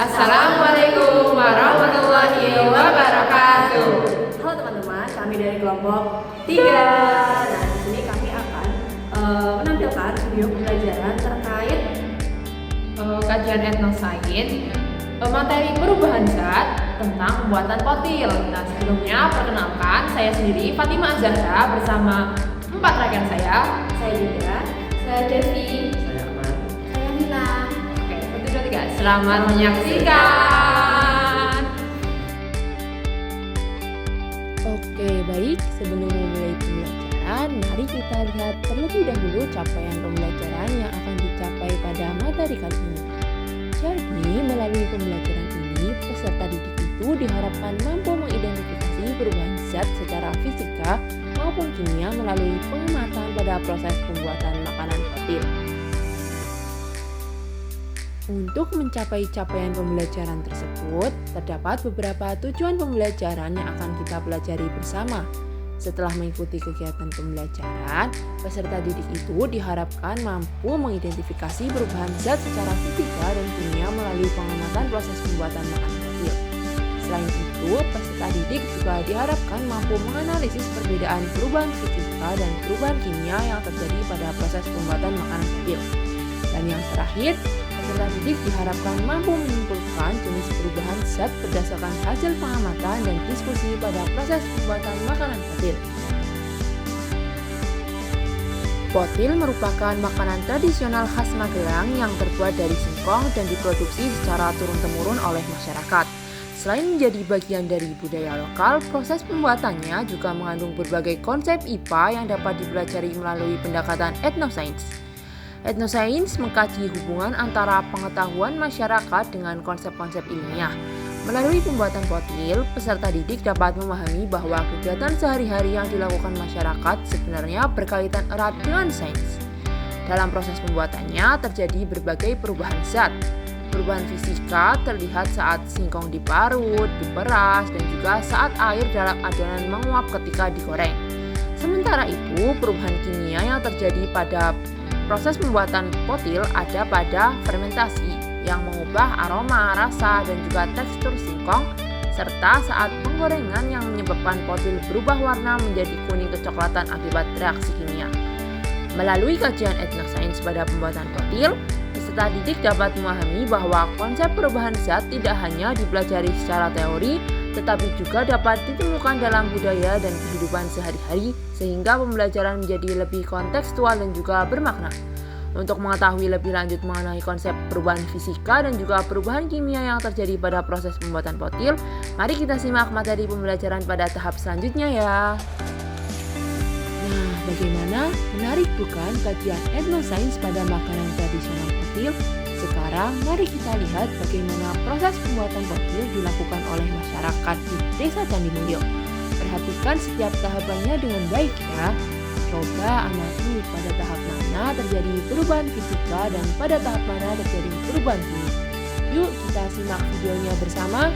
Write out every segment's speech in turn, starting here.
Assalamualaikum warahmatullahi wabarakatuh. Halo teman-teman, kami dari kelompok 3. Nah, di sini kami akan menampilkan video pembelajaran terkait Kajian etnosains, materi perubahan zat tentang pembuatan potil. Nah, sebelumnya perkenalkan saya sendiri Fatimah Zahra bersama 4 rekan saya. saya juga. Saya Devi. Saya Ahmad. Saya Nina. Oke, 1, 2, 3. Selamat menyaksikan. Oke, baik. Sebelum memulai pembelajaran, mari kita lihat terlebih dahulu capaian pembelajaran yang akan dicapai pada materi kali ini. Jadi, melalui pembelajaran ini, peserta didik itu diharapkan mampu mengidentifikasi perubahan zat secara fisika maupun kimia melalui pengamatan pada proses pembuatan makanan potil. Untuk mencapai capaian pembelajaran tersebut, terdapat beberapa tujuan pembelajaran yang akan kita pelajari bersama. Setelah mengikuti kegiatan pembelajaran, peserta didik itu diharapkan mampu mengidentifikasi perubahan zat secara fisika dan kimia melalui pengamatan proses pembuatan makanan potil. Selain itu, peserta didik juga diharapkan mampu menganalisis perbedaan perubahan fisika dan perubahan kimia yang terjadi pada proses pembuatan makanan potil. Dan yang terakhir, peserta didik diharapkan mampu menyimpulkan jenis perubahan zat berdasarkan hasil pengamatan dan diskusi pada proses pembuatan makanan potil. Potil merupakan makanan tradisional khas Magelang yang terbuat dari singkong dan diproduksi secara turun-temurun oleh masyarakat. Selain menjadi bagian dari budaya lokal, proses pembuatannya juga mengandung berbagai konsep IPA yang dapat dipelajari melalui pendekatan etnosains. Etnosains mengkaji hubungan antara pengetahuan masyarakat dengan konsep-konsep ilmiah. Melalui pembuatan potil, peserta didik dapat memahami bahwa kegiatan sehari-hari yang dilakukan masyarakat sebenarnya berkaitan erat dengan sains. Dalam proses pembuatannya terjadi berbagai perubahan zat. Perubahan fisika terlihat saat singkong diparut, diperas, dan juga saat air dalam adonan menguap ketika digoreng. Sementara itu, perubahan kimia yang terjadi pada proses pembuatan potil ada pada fermentasi yang mengubah aroma, rasa, dan juga tekstur singkong, serta saat penggorengan yang menyebabkan potil berubah warna menjadi kuning kecoklatan akibat reaksi kimia. Melalui kajian etnosains pada pembuatan potil, peserta didik dapat memahami bahwa konsep perubahan zat tidak hanya dipelajari secara teori, tetapi juga dapat ditemukan dalam budaya dan kehidupan sehari-hari, sehingga pembelajaran menjadi lebih kontekstual dan juga bermakna. Untuk mengetahui lebih lanjut mengenai konsep perubahan fisika dan juga perubahan kimia yang terjadi pada proses pembuatan potil, mari kita simak materi pembelajaran pada tahap selanjutnya ya. Nah, bagaimana? Menarik bukan kajian etnosains pada makanan tradisional potil? Sekarang mari kita lihat bagaimana proses pembuatan potil dilakukan oleh masyarakat di Desa Candimulyo. Perhatikan setiap tahapannya dengan baik ya. Coba amati pada tahap mana terjadi perubahan fisika dan pada tahap mana terjadi perubahan kimia. Yuk kita simak videonya bersama.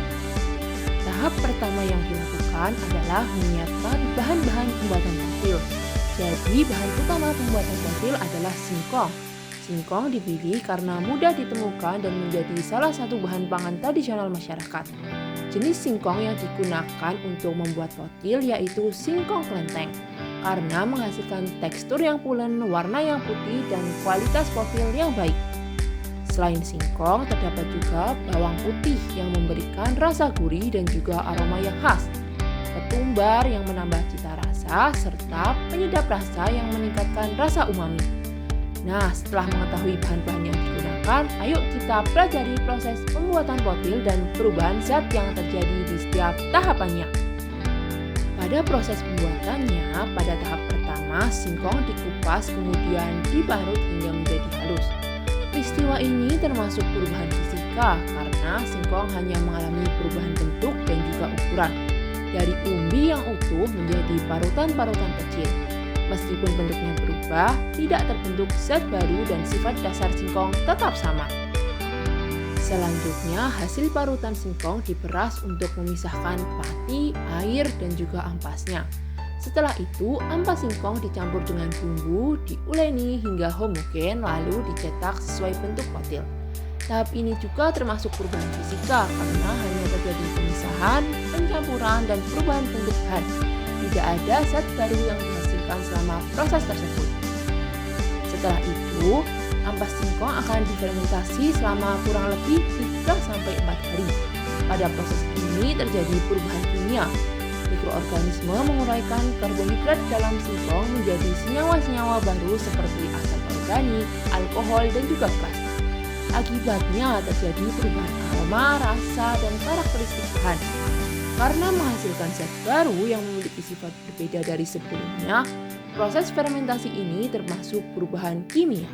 Tahap pertama yang dilakukan adalah menyiapkan bahan-bahan pembuatan potil. Jadi bahan utama pembuatan potil adalah singkong. Singkong dipilih karena mudah ditemukan dan menjadi salah satu bahan pangan tradisional masyarakat. Jenis singkong yang digunakan untuk membuat potil yaitu singkong klenteng, karena menghasilkan tekstur yang pulen, warna yang putih, dan kualitas potil yang baik. Selain singkong, terdapat juga bawang putih yang memberikan rasa gurih dan juga aroma yang khas, ketumbar yang menambah cita rasa, serta penyedap rasa yang meningkatkan rasa umami. Nah, setelah mengetahui bahan-bahan yang digunakan, ayo kita pelajari proses pembuatan potil dan perubahan zat yang terjadi di setiap tahapannya. Pada proses pembuatannya, pada tahap pertama, singkong dikupas kemudian diparut hingga menjadi halus. Peristiwa ini termasuk perubahan fisika karena singkong hanya mengalami perubahan bentuk dan juga ukuran, dari umbi yang utuh menjadi parutan-parutan kecil. Meskipun bentuknya berubah, tidak terbentuk zat baru dan sifat dasar singkong tetap sama. Selanjutnya, hasil parutan singkong diperas untuk memisahkan pati, air, dan juga ampasnya. Setelah itu, ampas singkong dicampur dengan bumbu, diuleni hingga homogen lalu dicetak sesuai bentuk potil. Tahap ini juga termasuk perubahan fisika karena hanya terjadi pemisahan, pencampuran, dan perubahan bentuk bahan. Tidak ada zat baru yang dihasilkan selama proses tersebut. Setelah itu, ampas singkong akan difermentasi selama kurang lebih 3-4 hari. Pada proses ini terjadi perubahan kimia. Mikroorganisme menguraikan karbohidrat dalam singkong menjadi senyawa-senyawa baru seperti asam organik, alkohol, dan juga gas. Akibatnya terjadi perubahan aroma, rasa, dan karakteristik bahan. Karena menghasilkan zat baru yang memiliki sifat berbeda dari sebelumnya, proses fermentasi ini termasuk perubahan kimia.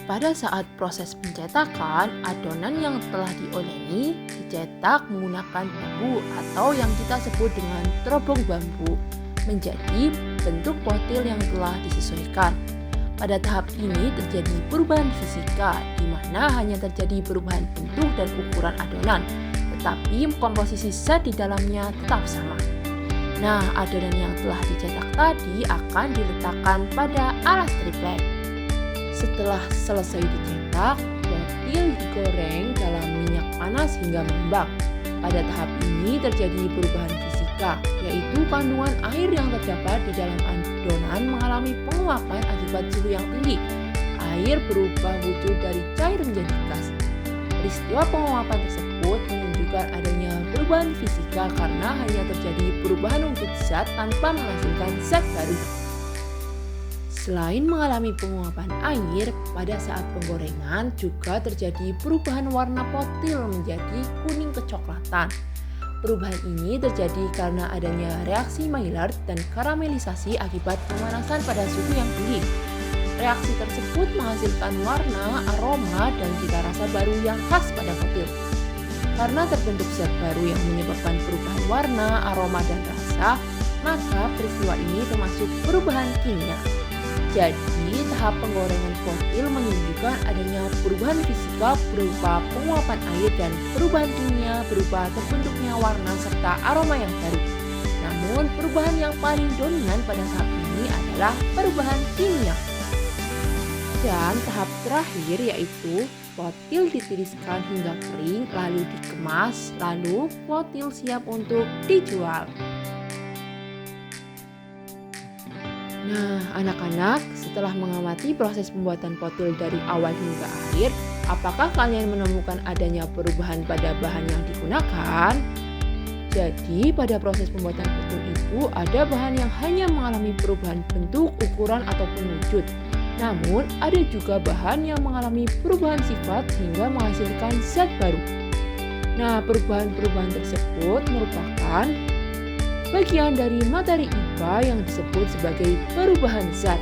Pada saat proses pencetakan, adonan yang telah dioleni dicetak menggunakan bambu atau yang kita sebut dengan terobong bambu menjadi bentuk potil yang telah disesuaikan. Pada tahap ini terjadi perubahan fisika, di mana hanya terjadi perubahan bentuk dan ukuran adonan, tetapi komposisi zat di dalamnya tetap sama. Nah, adonan yang telah dicetak tadi akan diletakkan pada alas triplek. Setelah selesai dicetak, potil digoreng dalam minyak panas hingga mengembang. Pada tahap ini terjadi perubahan fisika, yaitu kandungan air yang terdapat di dalam adonan mengalami penguapan akibat suhu yang tinggi. Air berubah wujud dari cair menjadi gas. Peristiwa penguapan tersebut menunjukkan adanya perubahan fisika karena hanya terjadi perubahan wujud zat tanpa menghasilkan zat baru. Selain mengalami penguapan air, pada saat penggorengan juga terjadi perubahan warna potil menjadi kuning kecoklatan. Perubahan ini terjadi karena adanya reaksi Maillard dan karamelisasi akibat pemanasan pada suhu yang tinggi. Reaksi tersebut menghasilkan warna, aroma, dan cita rasa baru yang khas pada potil. Karena terbentuk zat baru yang menyebabkan perubahan warna, aroma, dan rasa, maka peristiwa ini termasuk perubahan kimia. Jadi, tahap penggorengan potil menunjukkan adanya perubahan fisika berupa penguapan air dan perubahan kimia berupa terbentuknya warna serta aroma yang baru. Namun, perubahan yang paling dominan pada tahap ini adalah perubahan kimia. Dan tahap terakhir yaitu potil ditiriskan hingga kering, lalu dikemas, lalu potil siap untuk dijual. Nah, anak-anak, setelah mengamati proses pembuatan potil dari awal hingga akhir, apakah kalian menemukan adanya perubahan pada bahan yang digunakan? Jadi, pada proses pembuatan potil itu ada bahan yang hanya mengalami perubahan bentuk, ukuran, ataupun wujud. Namun, ada juga bahan yang mengalami perubahan sifat hingga menghasilkan zat baru. Nah, perubahan-perubahan tersebut merupakan bagian dari materi IPA yang disebut sebagai perubahan zat.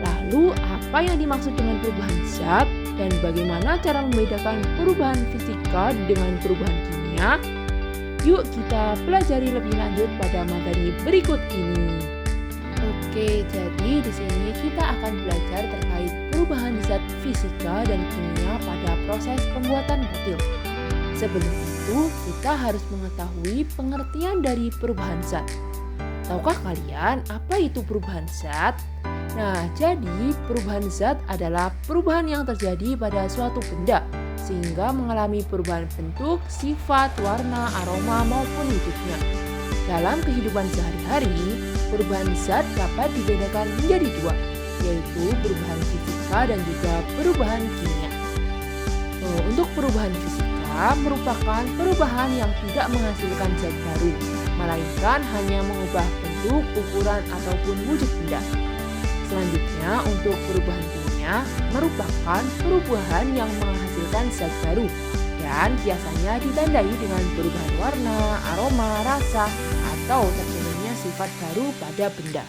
Lalu, apa yang dimaksud dengan perubahan zat dan bagaimana cara membedakan perubahan fisika dengan perubahan kimia? Yuk kita pelajari lebih lanjut pada materi berikut ini. Oke, jadi di sini kita akan belajar terkait perubahan zat fisika dan kimia pada proses pembuatan potil. Sebelum itu, kita harus mengetahui pengertian dari perubahan zat. Tahukah kalian apa itu perubahan zat? Nah, jadi perubahan zat adalah perubahan yang terjadi pada suatu benda sehingga mengalami perubahan bentuk, sifat, warna, aroma, maupun wujudnya. Dalam kehidupan sehari-hari, perubahan zat dapat dibedakan menjadi dua, yaitu perubahan fisika dan juga perubahan kimia. Untuk perubahan fisika merupakan perubahan yang tidak menghasilkan zat baru, melainkan hanya mengubah bentuk, ukuran, ataupun wujud benda. Selanjutnya, untuk perubahan kimia merupakan perubahan yang menghasilkan zat baru dan biasanya ditandai dengan perubahan warna, aroma, rasa, atau terjadinya sifat baru pada benda.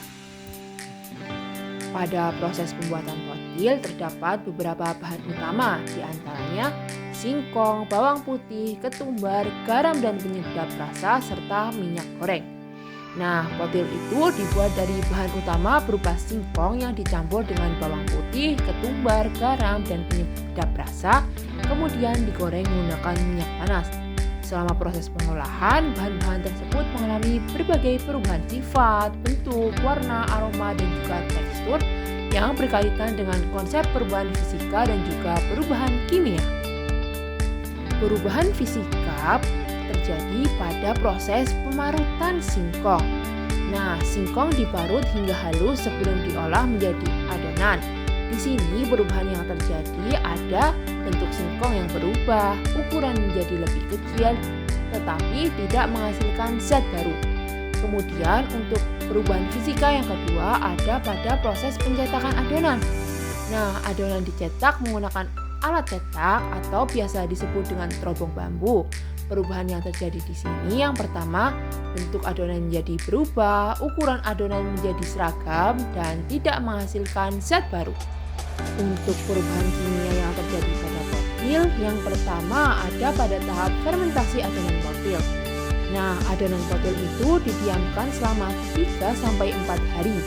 Pada proses pembuatan potil terdapat beberapa bahan utama, diantaranya singkong, bawang putih, ketumbar, garam dan penyedap rasa, serta minyak goreng. Nah, potil itu dibuat dari bahan utama berupa singkong yang dicampur dengan bawang putih, ketumbar, garam, dan penyedap rasa, kemudian digoreng menggunakan minyak panas. Selama proses pengolahan, bahan-bahan tersebut mengalami berbagai perubahan sifat, bentuk, warna, aroma, dan juga tekstur yang berkaitan dengan konsep perubahan fisika dan juga perubahan kimia. Perubahan fisika terjadi pada proses pemarutan singkong. Nah, singkong diparut hingga halus sebelum diolah menjadi adonan. Di sini perubahan yang terjadi ada bentuk singkong yang berubah, ukuran menjadi lebih kecil, tetapi tidak menghasilkan zat baru. Kemudian untuk perubahan fisika yang kedua ada pada proses pencetakan adonan. Nah, adonan dicetak menggunakan alat cetak atau biasa disebut dengan terobong bambu. Perubahan yang terjadi di sini yang pertama, bentuk adonan menjadi berubah, ukuran adonan menjadi seragam dan tidak menghasilkan zat baru. Untuk perubahan kimia yang terjadi pada potil, yang pertama ada pada tahap fermentasi adonan potil. Nah, adonan potil itu didiamkan selama 3-4 hari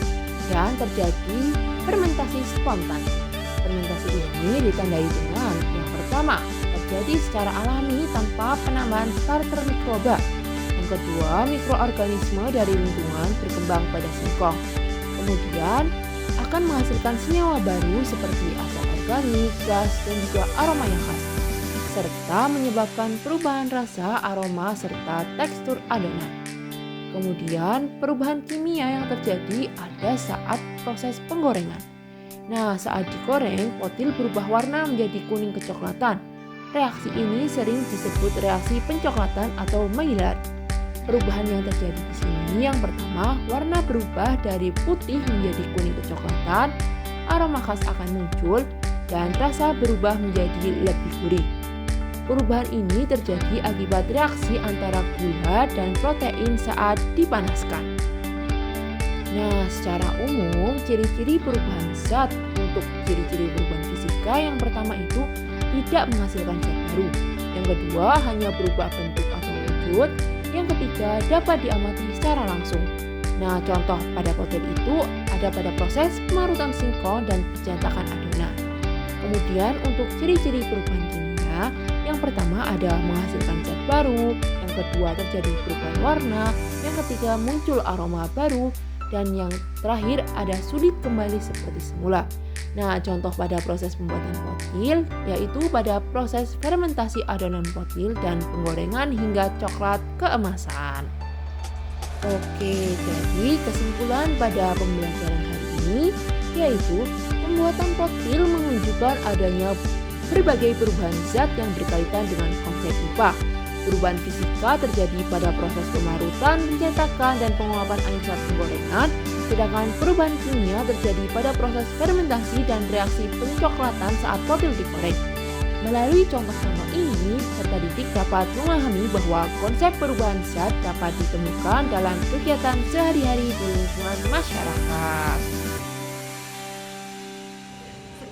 dan terjadi fermentasi spontan. Fermentasi ini ditandai dengan yang pertama, terjadi secara alami tanpa penambahan starter mikroba. Yang kedua, mikroorganisme dari lingkungan berkembang pada singkong. Kemudian akan menghasilkan senyawa baru seperti asam organik, gas, dan juga aroma yang khas, serta menyebabkan perubahan rasa, aroma, serta tekstur adonan. Kemudian perubahan kimia yang terjadi ada saat proses penggorengan. Nah, saat digoreng, potil berubah warna menjadi kuning kecoklatan. Reaksi ini sering disebut reaksi pencoklatan atau Maillard. Perubahan yang terjadi di sini yang pertama, warna berubah dari putih menjadi kuning kecoklatan, aroma khas akan muncul, dan rasa berubah menjadi lebih gurih. Perubahan ini terjadi akibat reaksi antara gula dan protein saat dipanaskan. Nah, secara umum, ciri-ciri perubahan zat untuk ciri-ciri perubahan fisika yang pertama itu tidak menghasilkan zat baru. Yang kedua, hanya berubah bentuk atau wujud. Yang ketiga, dapat diamati secara langsung. Nah, contoh pada potil itu ada pada proses pemarutan singkong dan pencetakan adonan. Kemudian untuk ciri-ciri perubahan kimia, yang pertama ada menghasilkan zat baru, yang kedua terjadi perubahan warna, yang ketiga muncul aroma baru, dan yang terakhir ada sulit kembali seperti semula. Nah, contoh pada proses pembuatan potil yaitu pada proses fermentasi adonan potil dan penggorengan hingga coklat keemasan. Oke, jadi kesimpulan pada pembelajaran hari ini yaitu pembuatan potil menunjukkan adanya berbagai perubahan zat yang berkaitan dengan konsep IPA. Perubahan fisika terjadi pada proses pemarutan, pencetakan, dan penguapan air saat penggorengan, sedangkan perubahan kimia terjadi pada proses fermentasi dan reaksi pencoklatan saat potil digoreng. Melalui contoh sama ini, peserta didik dapat memahami bahwa konsep perubahan zat dapat ditemukan dalam kegiatan sehari-hari di lingkungan masyarakat.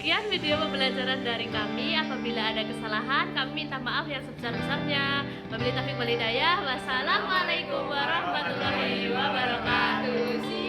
Sekian video pembelajaran dari kami. Apabila ada kesalahan, kami minta maaf yang sebesar-besarnya. Wabillahi taufiq wal hidayah. Wassalamualaikum warahmatullahi wabarakatuh.